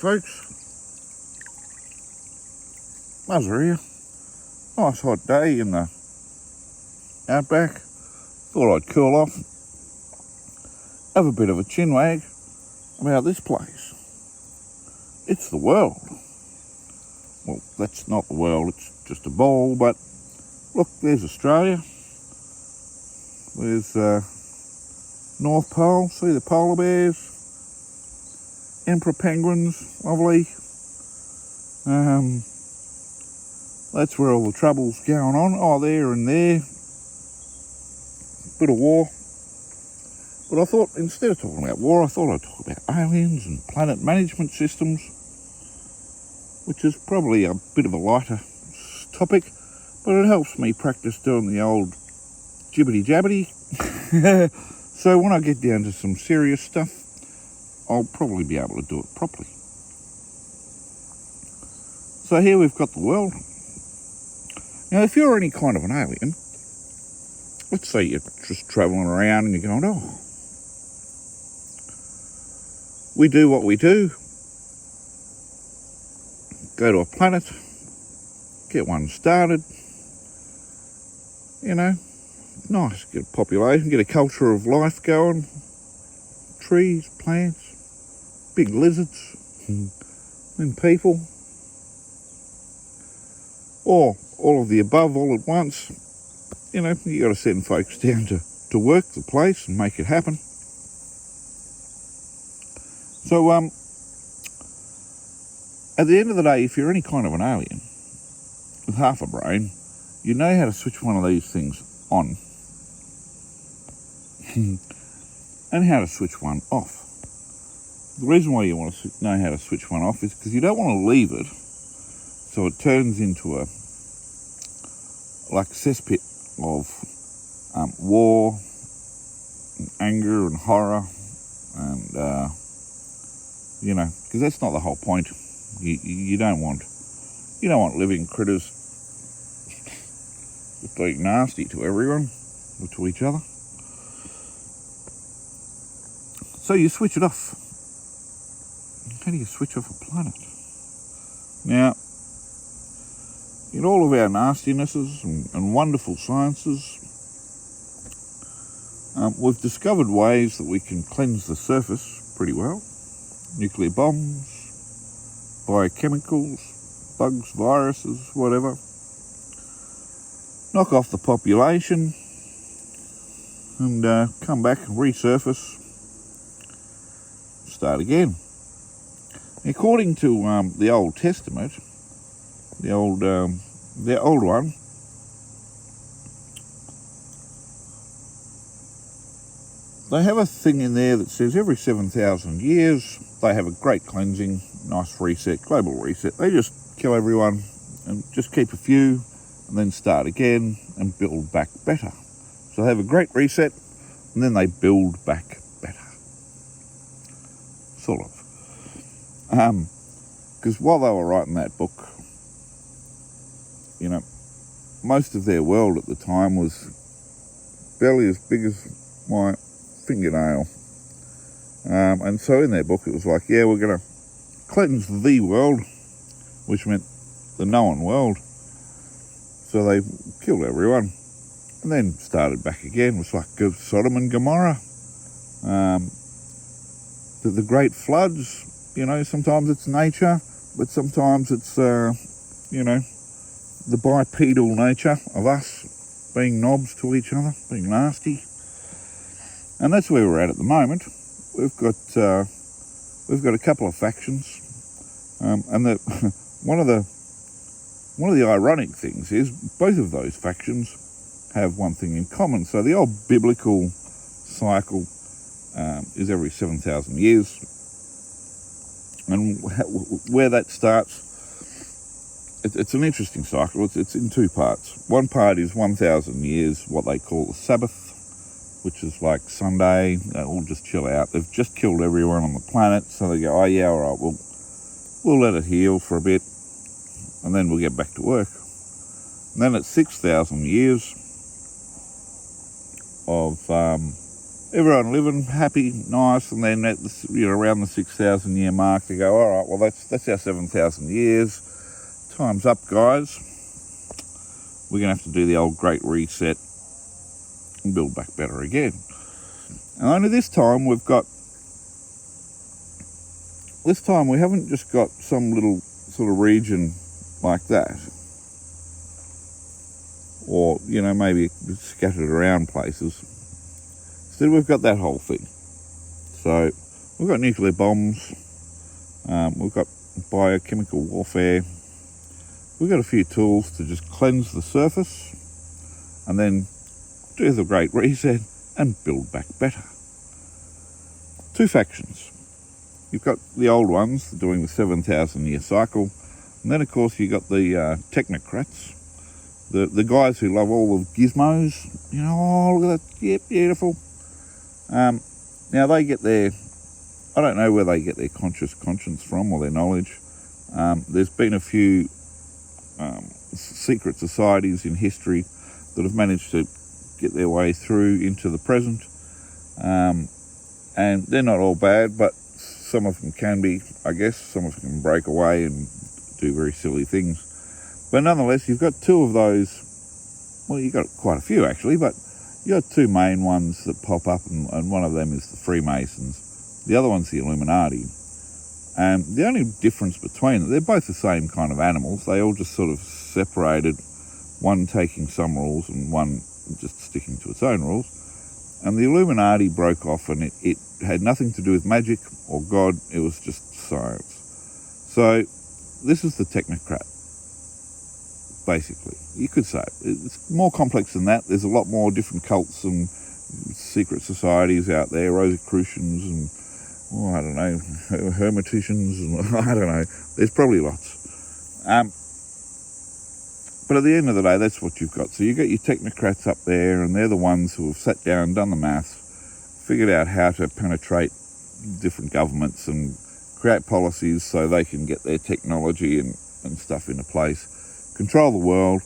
folks. Muzzer here. Nice hot day in the outback. Thought I'd cool off, have a bit of a chinwag about this place. It's the world. Well, that's not the world, it's just a ball, but look, there's Australia. There's North Pole, see the polar bears, emperor penguins, lovely. That's where all the trouble's going on. Oh, there and there. Bit of war. But I thought, instead of talking about war, I thought I'd talk about aliens and planet management systems, which is probably a bit of a lighter topic, but it helps me practice doing the old jibbity-jabbity. So when I get down to some serious stuff, I'll probably be able to do it properly. So here we've got the world. Now, if you're any kind of an alien, let's say you're just travelling around and you're going, oh, we do what we do, go to a planet, get one started, you know, nice, get a population, get a culture of life going, trees, plants, big lizards, and people, or all of the above all at once. You know, you got to send folks down to work the place and make it happen. So, at the end of the day, if you're any kind of an alien with half a brain, you know how to switch one of these things on and how to switch one off. The reason why you want to know how to switch one off is because you don't want to leave it so it turns into a cesspit of war, and anger and horror, and you know, because that's not the whole point. You don't want living critters being nasty to everyone or to each other. So you switch it off. How do you switch off a planet? Now, in all of our nastinesses and wonderful sciences, we've discovered ways that we can cleanse the surface pretty well. Nuclear bombs, biochemicals, bugs, viruses, whatever. Knock off the population and come back and resurface, start again. According to the Old Testament, the old one, they have a thing in there that says every 7,000 years they have a great cleansing, nice reset, global reset. They just kill everyone and just keep a few and then start again and build back better. So they have a great reset and then they build back better. Sort of. Because while they were writing that book, you know, most of their world at the time was barely as big as my fingernail. And so in their book it was like, yeah, we're going to cleanse the world, which meant the known world. So they killed everyone and then started back again. It was like Sodom and Gomorrah. The great floods, you know, sometimes it's nature, but sometimes it's, you know, the bipedal nature of us being knobs to each other, being nasty. And that's where we're at the moment. We've got a couple of factions, and one of the ironic things is both of those factions have one thing in common. So the old biblical cycle is every 7,000 years, and where that starts, it's an interesting cycle. It's in two parts. One part is 1,000 years, what they call the Sabbath, which is like Sunday, they'll just chill out. They've just killed everyone on the planet, so they go, oh yeah, all right, we'll let it heal for a bit, and then we'll get back to work. And then it's 6,000 years of everyone living happy, nice, and then at the, around the 6,000 year mark, they go, all right, well that's our 7,000 years. Time's up, guys. We're going to have to do the old Great Reset and build back better again. And only this time we haven't just got some little sort of region like that, or maybe scattered around places. Instead we've got that whole thing. So we've got nuclear bombs, we've got biochemical warfare, we've got a few tools to just cleanse the surface and then do the Great Reset and build back better. Two factions. You've got the old ones doing the 7,000 year cycle, and then of course you've got the technocrats, the guys who love all the gizmos, oh look at that, yeah, beautiful. Now they get I don't know where they get their conscience from or their knowledge. There's been a few secret societies in history that have managed to get their way through into the present, and they're not all bad, but some of them can be, I guess. Some of them can break away and do very silly things. But nonetheless, you've got two of those. Well, you've got quite a few actually, but you've got two main ones that pop up, and one of them is the Freemasons. The other one's the Illuminati. And the only difference between them, they're both the same kind of animals. They all just sort of separated, one taking some rules and one just sticking to its own rules. And the Illuminati broke off, and it had nothing to do with magic or God, it was just science. So this is the technocrat, basically. You could say it's more complex than that. There's a lot more different cults and secret societies out there, Rosicrucians and, I don't know, Hermeticians, and I don't know. There's probably lots. But at the end of the day, that's what you've got. So you've got your technocrats up there, and they're the ones who have sat down, done the maths, figured out how to penetrate different governments and create policies so they can get their technology and stuff into place, control the world,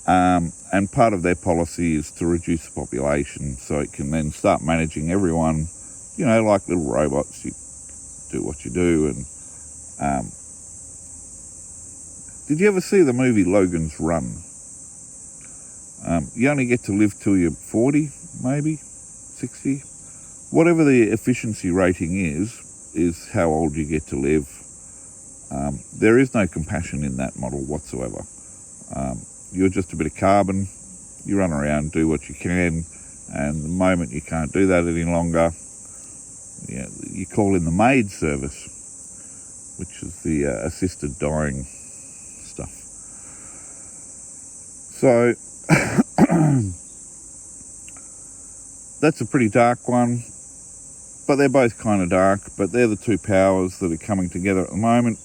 and part of their policy is to reduce the population so it can then start managing everyone, like little robots. You do what you do. And did you ever see the movie Logan's Run? You only get to live till you're 40, maybe 60. Whatever the efficiency rating is how old you get to live. There is no compassion in that model whatsoever. You're just a bit of carbon. You run around, do what you can, and the moment you can't do that any longer, you call in the maid service, which is the assisted dying stuff. So that's a pretty dark one, but they're both kind of dark, but they're the two powers that are coming together at the moment.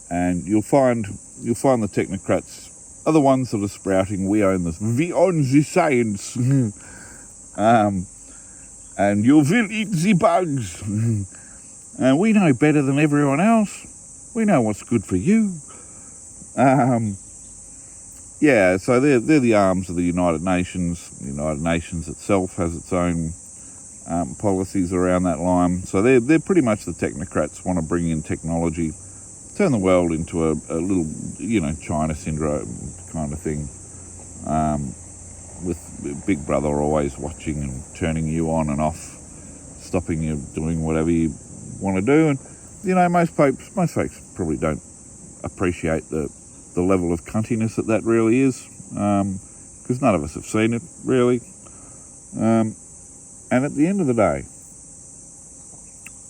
And you'll find the technocrats are the ones that are sprouting, we own this, we own the science, and you will eat the bugs, and we know better than everyone else, we know what's good for you. So they're the arms of the United Nations. The United Nations itself has its own policies around that line. So they're pretty much the technocrats, want to bring in technology, turn the world into a little, China syndrome kind of thing, with Big Brother always watching and turning you on and off, stopping you doing whatever you want to do. And, most folks probably don't appreciate the level of cuntiness that really is, because none of us have seen it, really. And at the end of the day,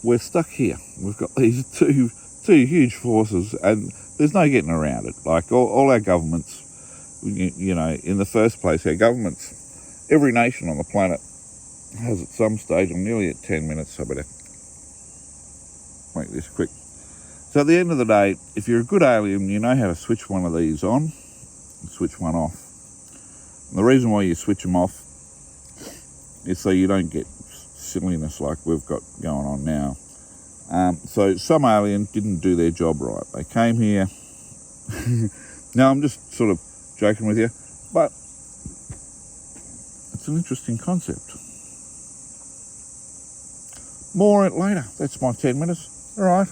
we're stuck here. We've got these two huge forces, and there's no getting around it. Like all our governments, in the first place, our governments, every nation on the planet has at some stage, I'm nearly at 10 minutes, so I better make this quick. So at the end of the day, if you're a good alien, you know how to switch one of these on and switch one off. And the reason why you switch them off is so you don't get silliness like we've got going on now. So some alien didn't do their job right. They came here. Now I'm just sort of joking with you, but at It's an interesting concept. More on it later. That's my 10 minutes. All right.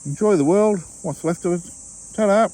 Enjoy the world, what's left of it. Ta-da.